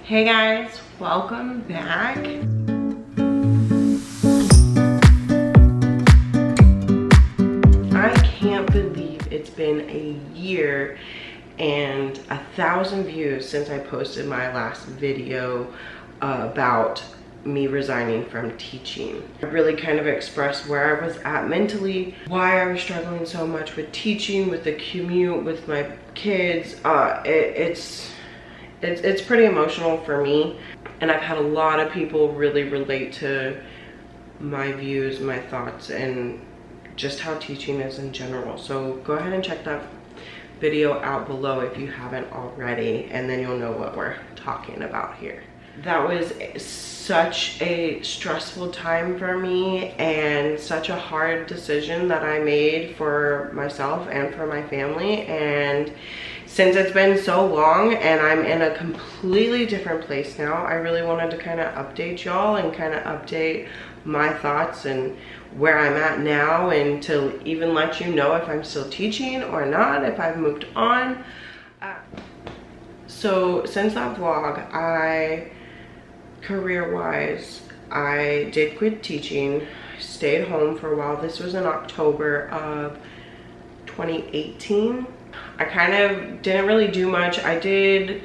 Hey guys, welcome back. I can't believe it's been a year and 1,000 views since I posted my last video about me resigning from teaching. I really kind of expressed where I was at mentally, why I was struggling so much with teaching, with the commute, with my kids. It's pretty emotional for me, and I've had a lot of people really relate to my views, my thoughts, and just how teaching is in general. So go ahead and check that video out below if you haven't already, and then you'll know what we're talking about here. That was such a stressful time for me and such a hard decision that I made for myself and for my family. And since it's been so long and I'm in a completely different place now, I really wanted to kind of update y'all and kind of update my thoughts and where I'm at now, and to even let you know if I'm still teaching or not, if I've moved on. So since that vlog, career-wise, I did quit teaching, stayed home for a while. This was in October of 2018. I kind of didn't really do much. I did,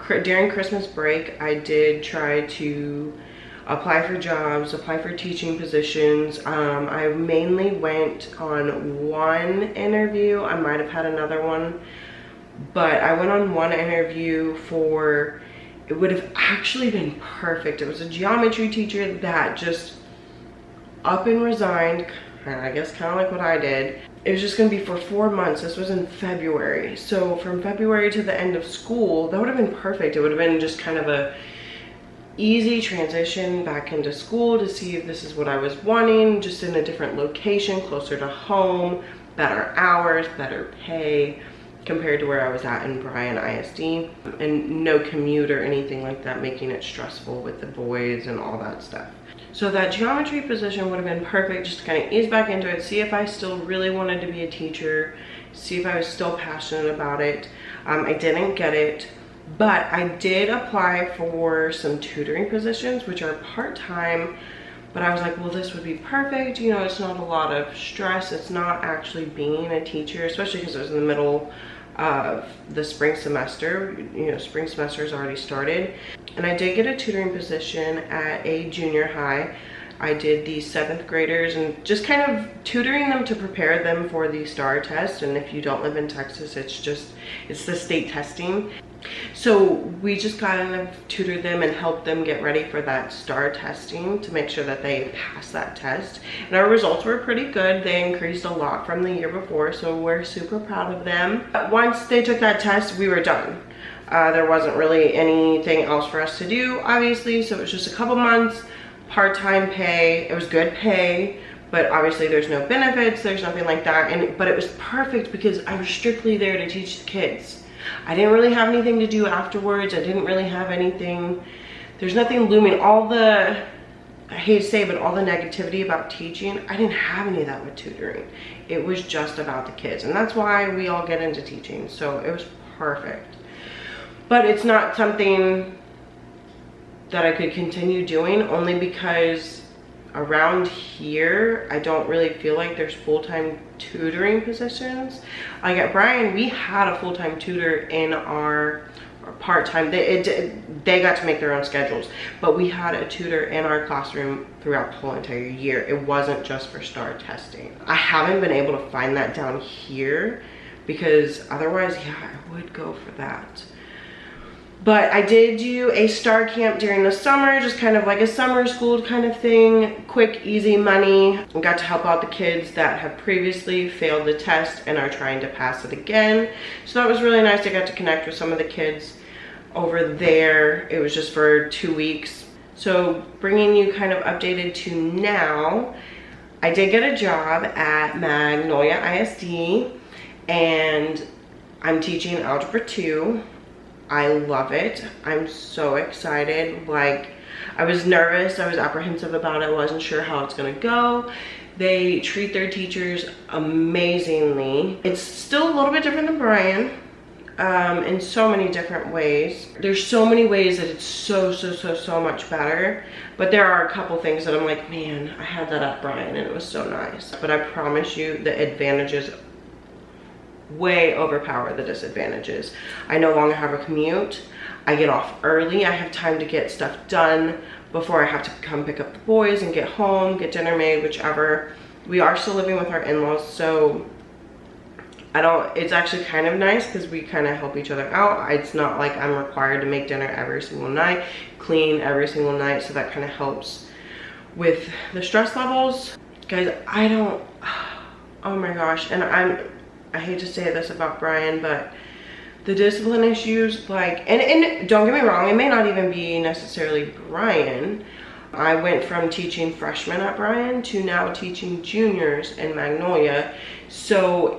during Christmas break, I did try to apply for jobs, apply for teaching positions. I mainly went on one interview. I might have had another one, but I went on one interview for, it would have actually been perfect. It was a geometry teacher that just up and resigned, I guess kind of like what I did. It was just gonna be for 4 months. This was in February. So from February to the end of school, that would have been perfect. It would have been just kind of a easy transition back into school to see if this is what I was wanting, just in a different location, closer to home, better hours, better pay compared to where I was at in Bryan ISD, and no commute or anything like that, making it stressful with the boys and all that stuff. So that geometry position would have been perfect, just to kind of ease back into it, see if I still really wanted to be a teacher, see if I was still passionate about it. I didn't get it, but I did apply for some tutoring positions, which are part-time, but I was like, well, this would be perfect. You know, it's not a lot of stress. It's not actually being a teacher, especially because it was in the middle of the spring semester. You know, spring semester has already started. And I did get a tutoring position at a junior high. I did the 7th graders and just kind of tutoring them to prepare them for the STAR test. And if you don't live in Texas, it's the state testing. So we just kind of tutored them and helped them get ready for that STAR testing to make sure that they pass that test. And our results were pretty good. They increased a lot from the year before, so we're super proud of them. Once they took that test, we were done. There wasn't really anything else for us to do, obviously, so it was just a couple months, part-time pay. It was good pay, but obviously there's no benefits, there's nothing like that. But it was perfect because I was strictly there to teach the kids. I didn't really have anything to do afterwards. I didn't really have anything, there's nothing looming. I hate to say, but all the negativity about teaching, I didn't have any of that with tutoring. It was just about the kids, and that's why we all get into teaching, so it was perfect. But it's not something that I could continue doing, only because around here I don't really feel like there's full-time tutoring positions. Like at Bryan, we had a full-time tutor in our part-time. They got to make their own schedules, but we had a tutor in our classroom throughout the whole entire year. It wasn't just for STAR testing. I haven't been able to find that down here, because otherwise, yeah, I would go for that. But I did do a STAR camp during the summer, just kind of like a summer school kind of thing, quick, easy money. I got to help out the kids that have previously failed the test and are trying to pass it again. So that was really nice. I got to connect with some of the kids over there. It was just for 2 weeks. So bringing you kind of updated to now, I did get a job at Magnolia ISD, and I'm teaching Algebra 2. I love it. I'm so excited. Like, I was nervous, I was apprehensive about it, wasn't sure how it's gonna go. They treat their teachers amazingly. It's still a little bit different than Bryan. in so many different ways. There's so many ways that it's so much better, but there are a couple things that I'm like, man, I had that at Brian and it was so nice. But I promise you the advantages way overpower the disadvantages. I no longer have a commute. I get off early. I have time to get stuff done before I have to come pick up the boys and get home, get dinner made, whichever. We are still living with our in-laws, so it's actually kind of nice because we kind of help each other out. It's not like I'm required to make dinner every single night, clean every single night, so that kind of helps with the stress levels. Guys, oh my gosh, and I hate to say this about Brian, but the discipline issues, like, and don't get me wrong, it may not even be necessarily Brian. I went from teaching freshmen at Brian to now teaching juniors in Magnolia, so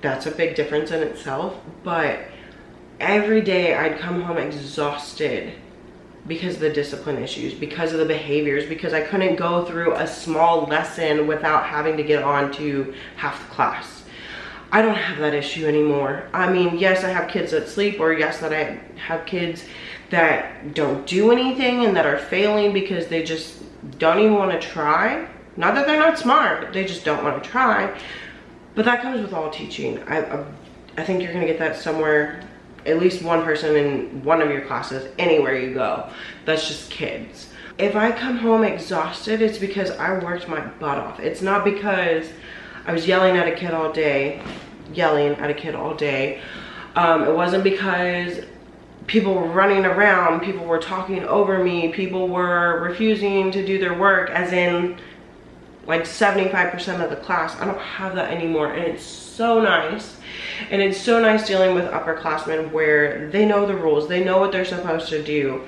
that's a big difference in itself. But every day I'd come home exhausted because of the discipline issues, because of the behaviors, because I couldn't go through a small lesson without having to get on to half the class. I don't have that issue anymore. I mean, yes, I have kids that sleep, or yes, that I have kids that don't do anything and that are failing because they just don't even want to try. Not that they're not smart, they just don't want to try. But that comes with all teaching. I think you're gonna get that somewhere, at least one person in one of your classes, anywhere you go. That's just kids. If I come home exhausted, it's because I worked my butt off. It's not because I was yelling at a kid all day. It wasn't because people were running around, people were talking over me, people were refusing to do their work, as in like 75% of the class. I don't have that anymore, and it's so nice. And it's so nice dealing with upperclassmen where they know the rules, they know what they're supposed to do.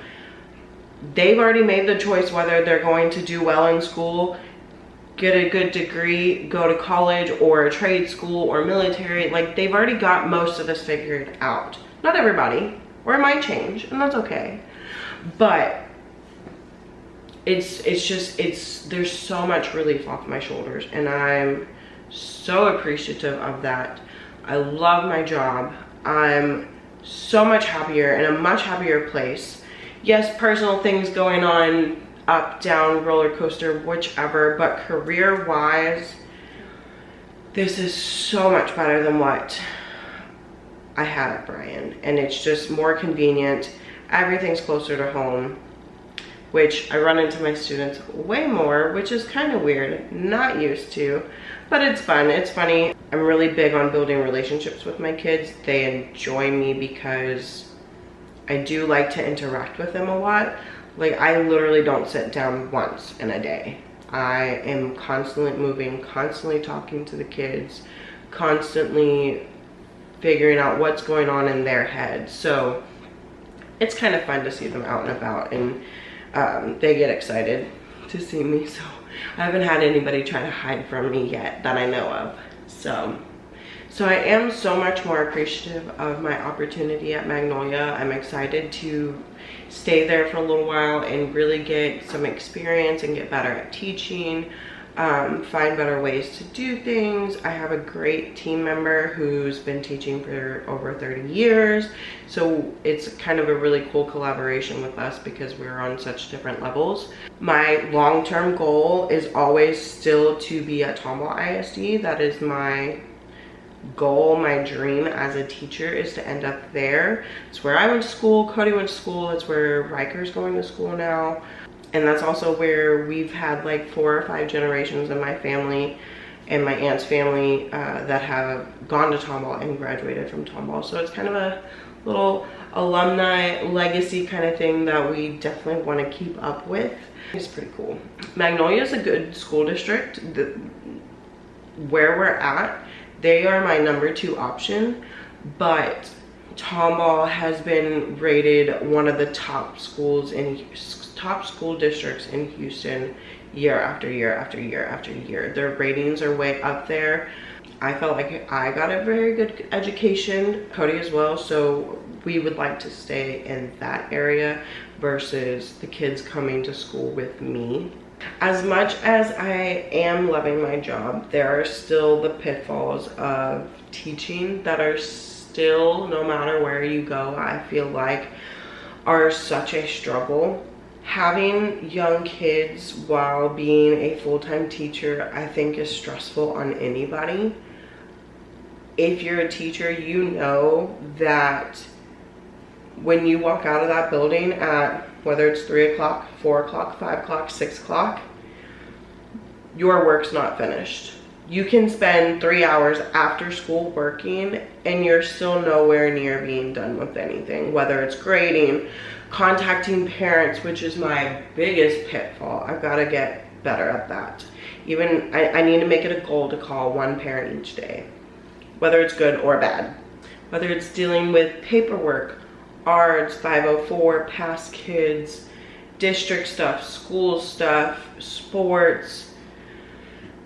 They've already made the choice whether they're going to do well in school, get a good degree, go to college or a trade school or military. Like, they've already got most of this figured out. Not everybody, or it might change, and that's okay. But there's so much relief off my shoulders, and I'm so appreciative of that. I love my job. I'm so much happier, in a much happier place. Yes, personal things going on, up, down, roller coaster, whichever, but career wise, this is so much better than what I had at Brian, and it's just more convenient. Everything's closer to home, which I run into my students way more, which is kind of weird, not used to, but it's fun, it's funny. I'm really big on building relationships with my kids. They enjoy me because I do like to interact with them a lot. Like, I literally don't sit down once in a day. I am constantly moving, constantly talking to the kids, constantly figuring out what's going on in their heads. So it's kind of fun to see them out and about, and they get excited to see me. So I haven't had anybody try to hide from me yet that I know of. So I am so much more appreciative of my opportunity at Magnolia. I'm excited to stay there for a little while and really get some experience and get better at teaching, find better ways to do things. I have a great team member who's been teaching for over 30 years. So it's kind of a really cool collaboration with us because we're on such different levels. My long-term goal is always still to be at Tomball ISD. That is my goal, my dream as a teacher, is to end up there. It's where I went to school, Cody went to school, it's where Riker's going to school now. And that's also where we've had like 4 or 5 generations in my family and my aunt's family that have gone to Tomball and graduated from Tomball. So it's kind of a little alumni legacy kind of thing that we definitely want to keep up with. It's pretty cool. Magnolia is a good school district. Where we're at, they are my number 2 option, but Tomball has been rated one of the top school districts in Houston year after year after year after year. Their ratings are way up there. I felt like I got a very good education, Cody as well, so we would like to stay in that area versus the kids coming to school with me. As much as I am loving my job, there are still the pitfalls of teaching that are still, no matter where you go, I feel like are such a struggle. Having young kids while being a full-time teacher, I think is stressful on anybody. If you're a teacher, you know that when you walk out of that building at whether it's 3 o'clock, 4 o'clock, 5 o'clock, 6 o'clock, your work's not finished. You can spend 3 hours after school working and you're still nowhere near being done with anything, whether it's grading, contacting parents, which is my biggest pitfall. I've got to get better at that. Even I need to make it a goal to call one parent each day, whether it's good or bad. Whether it's dealing with paperwork, ARDS, 504, past kids, district stuff, school stuff, sports,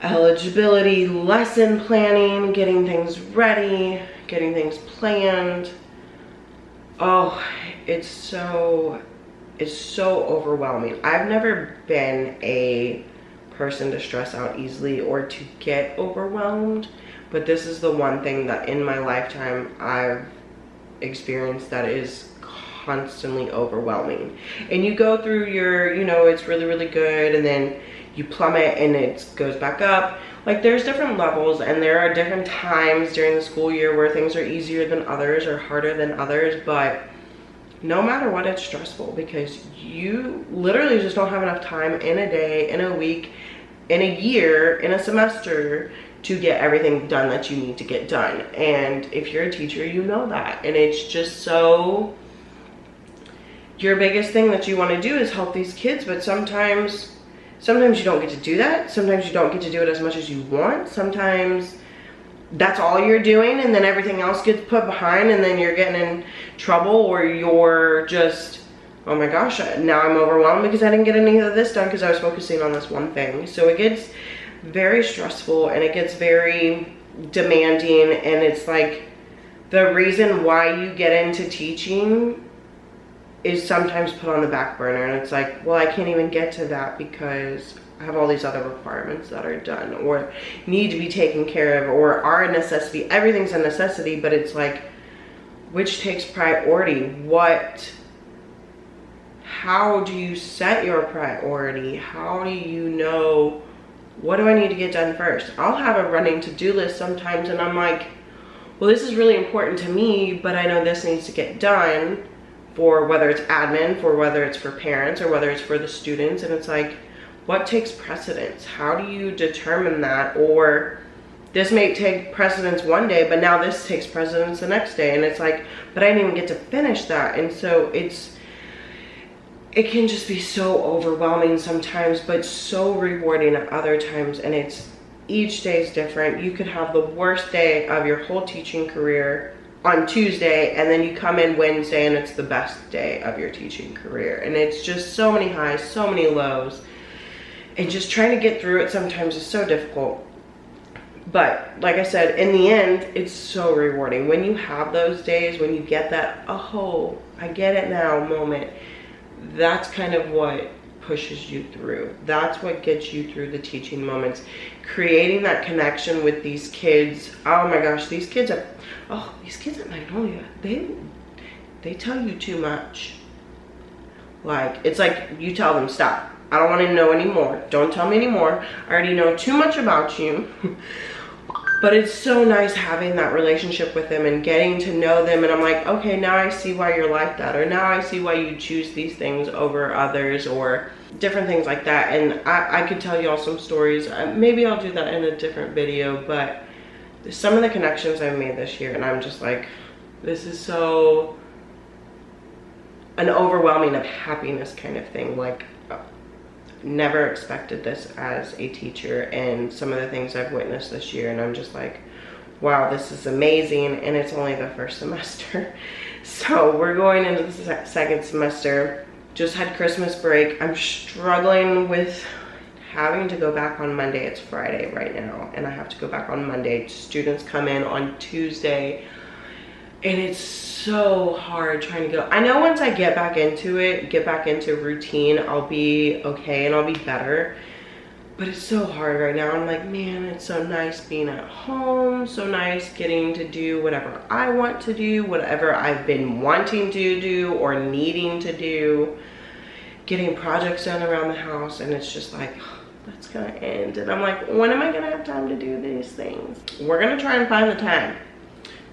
eligibility, lesson planning, getting things ready, getting things planned. Oh, it's so overwhelming. I've never been a person to stress out easily or to get overwhelmed, but this is the one thing that in my lifetime I've experienced that is constantly overwhelming. And you go through your, you know, it's really, really good, and then you plummet and it goes back up. Like, there's different levels, and there are different times during the school year where things are easier than others or harder than others, but no matter what, it's stressful because you literally just don't have enough time in a day, in a week, in a year, in a semester to get everything done that you need to get done. And if you're a teacher, you know that. And it's just so, your biggest thing that you want to do is help these kids, but sometimes you don't get to do that. Sometimes you don't get to do it as much as you want. Sometimes that's all you're doing, and then everything else gets put behind, and then you're getting in trouble, or you're just, oh my gosh, now I'm overwhelmed because I didn't get any of this done because I was focusing on this one thing. So it gets very stressful and it gets very demanding, and it's like the reason why you get into teaching is sometimes put on the back burner, and it's like, well, I can't even get to that because I have all these other requirements that are done or need to be taken care of or are a necessity. Everything's a necessity, but it's like, which takes priority? How do you set your priority? How do you know, what do I need to get done first? I'll have a running to-do list sometimes, and I'm like, well, this is really important to me, but I know this needs to get done, for whether it's admin, for whether it's for parents, or whether it's for the students. And it's like, what takes precedence? How do you determine that? Or this may take precedence one day, but now this takes precedence the next day. And it's like, but I didn't even get to finish that. And so it can just be so overwhelming sometimes, but so rewarding at other times. And it's, each day is different. You could have the worst day of your whole teaching career on Tuesday, and then you come in Wednesday and it's the best day of your teaching career. And it's just so many highs, so many lows, and just trying to get through it sometimes is so difficult. But like I said, in the end, it's so rewarding when you have those days, when you get that, oh, I get it now moment. That's kind of what pushes you through. That's what gets you through the teaching moments. Creating that connection with these kids. Oh my gosh, these kids at Magnolia, they tell you too much. Like, it's like you tell them, stop. I don't want to know anymore. Don't tell me anymore. I already know too much about you. But it's so nice having that relationship with them and getting to know them. And I'm like, okay, now I see why you're like that. Or now I see why you choose these things over others, or different things like that. And I could tell you all some stories. Maybe I'll do that in a different video. But some of the connections I've made this year, and I'm just like, this is so an overwhelming of happiness kind of thing. Like, never expected this as a teacher, and some of the things I've witnessed this year, and I'm just like, wow, this is amazing. And it's only the first semester. So we're going into the second semester. Just had Christmas break. I'm struggling with having to go back on Monday. It's Friday right now, and I have to go back on Monday. Students come in on Tuesday, and it's so hard trying to go. I know once I get back into it, get back into routine, I'll be okay and I'll be better. But it's so hard right now. I'm like, man, it's so nice being at home, so nice getting to do whatever I want to do, whatever I've been wanting to do or needing to do, getting projects done around the house, and it's just like, oh, that's gonna end. And I'm like, when am I gonna have time to do these things? We're gonna try and find the time.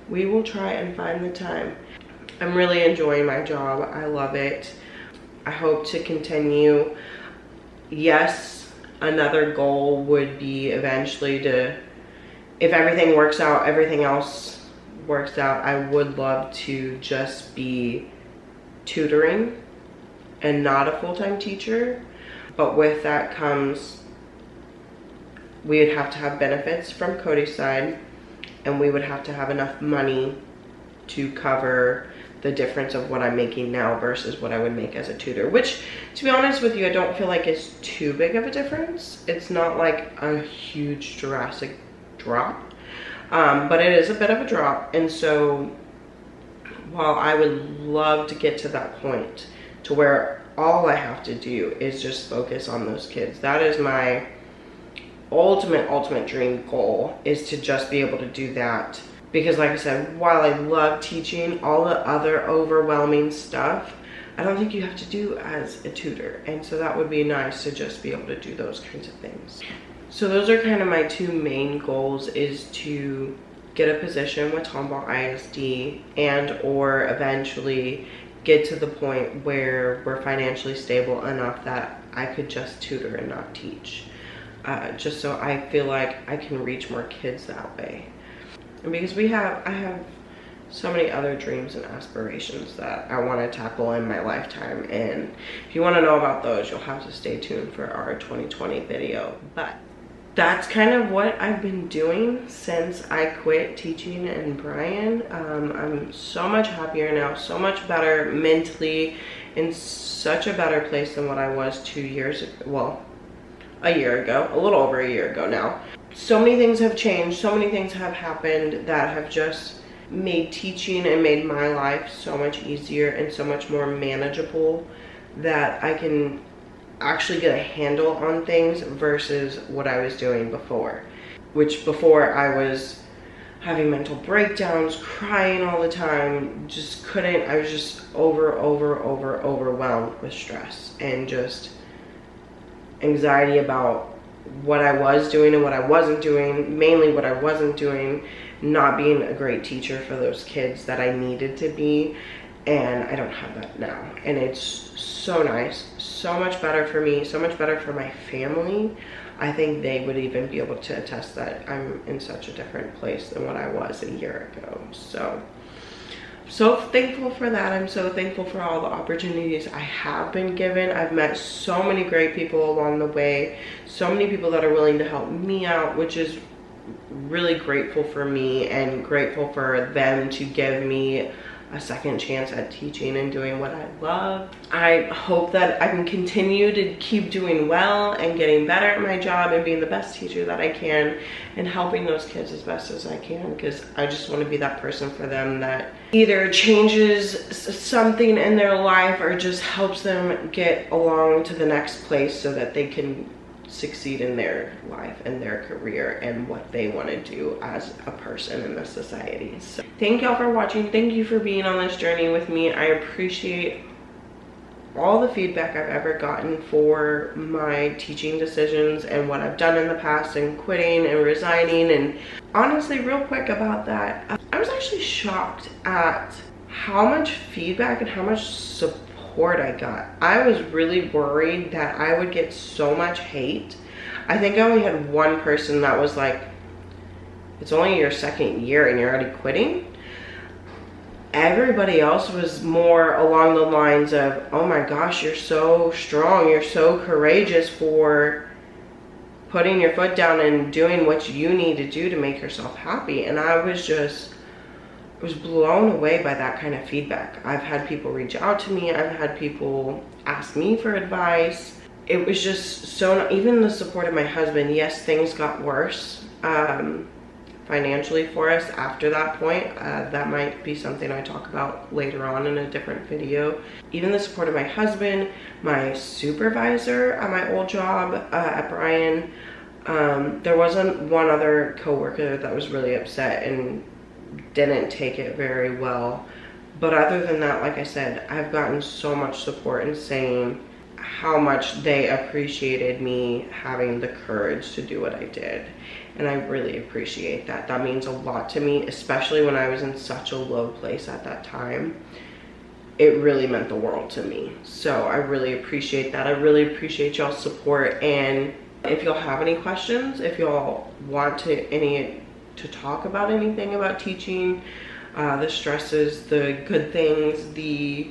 We will try and find the time. I'm really enjoying my job. I love it. I hope to continue. Yes, another goal would be eventually to, if everything works out, everything else works out, I would love to just be tutoring and not a full-time teacher. But with that comes, we would have to have benefits from Cody's side, and we would have to have enough money to cover the difference of what I'm making now versus what I would make as a tutor, which, to be honest with you, I don't feel like is too big of a difference. It's not like a huge drastic drop, but it is a bit of a drop. And so while I would love to get to that point to where all I have to do is just focus on those kids, that is my ultimate dream goal, is to just be able to do that. Because like I said, while I love teaching, all the other overwhelming stuff, I don't think you have to do as a tutor. And so that would be nice to just be able to do those kinds of things. So those are kind of my two main goals, is to get a position with Tomball ISD and or eventually get to the point where we're financially stable enough that I could just tutor and not teach. Just so I feel like I can reach more kids that way. And because I have so many other dreams and aspirations that I want to tackle in my lifetime. And if you want to know about those, you'll have to stay tuned for our 2020 video. But that's kind of what I've been doing since I quit teaching and Brian. I'm so much happier now, so much better mentally, in such a better place than what I was 2 years ago. Well, a year ago, a little over a year ago now. So many things have changed, so many things have happened that have just made teaching and made my life so much easier and so much more manageable, that I can actually get a handle on things versus what I was doing before. Which before I was having mental breakdowns, crying all the time, just couldn't, I was just overwhelmed with stress and just anxiety about what I was doing and what I wasn't doing, mainly what I wasn't doing, not being a great teacher for those kids that I needed to be. And I don't have that now, and it's so nice, so much better for me, so much better for my family. I think they would even be able to attest that I'm in such a different place than what I was a year ago. So thankful for that. I'm so thankful for all the opportunities I have been given. I've met so many great people along the way, so many people that are willing to help me out, which is really grateful for me, and grateful for them to give me a second chance at teaching and doing what I love. I hope that I can continue to keep doing well and getting better at my job and being the best teacher that I can and helping those kids as best as I can, because I just want to be that person for them that either changes something in their life or just helps them get along to the next place so that they can succeed in their life and their career and what they want to do as a person in this society. So thank y'all for watching. Thank you for being on this journey with me. I appreciate all the feedback I've ever gotten for my teaching decisions and what I've done in the past, and quitting and resigning. And honestly, real quick about that, I was actually shocked at how much feedback and how much support I got. I was really worried that I would get so much hate. I think I only had one person that was like, it's only your second year and you're already quitting. Everybody else was more along the lines of, oh my gosh, you're so strong, you're so courageous for putting your foot down and doing what you need to do to make yourself happy. And I was blown away by that kind of feedback. I've had people reach out to me, I've had people ask me for advice. It was just so, even the support of my husband. Yes, things got worse. financially for us after that point. That might be something I talk about later on in a different video. Even the support of my husband, my supervisor at my old job at Bryan. There wasn't one other coworker that was really upset and didn't take it very well. But other than that, like I said, I've gotten so much support and saying how much they appreciated me having the courage to do what I did. And I really appreciate that. That means a lot to me, especially when I was in such a low place at that time. It really meant the world to me. So I really appreciate that. I really appreciate y'all's support. And if y'all have any questions, if y'all want to talk about anything about teaching, the stresses, the good things, the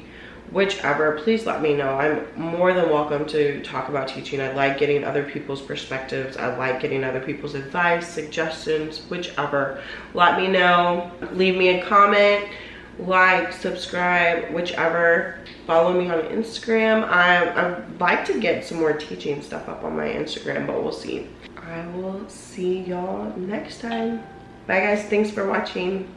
whichever, please let me know. I'm more than welcome to talk about teaching. I like getting other people's perspectives. I like getting other people's advice, suggestions, whichever. Let me know. Leave me a comment, like, subscribe, whichever. Follow me on Instagram. I'd like to get some more teaching stuff up on my Instagram, but we'll see. I will see y'all next time. Bye guys, thanks for watching.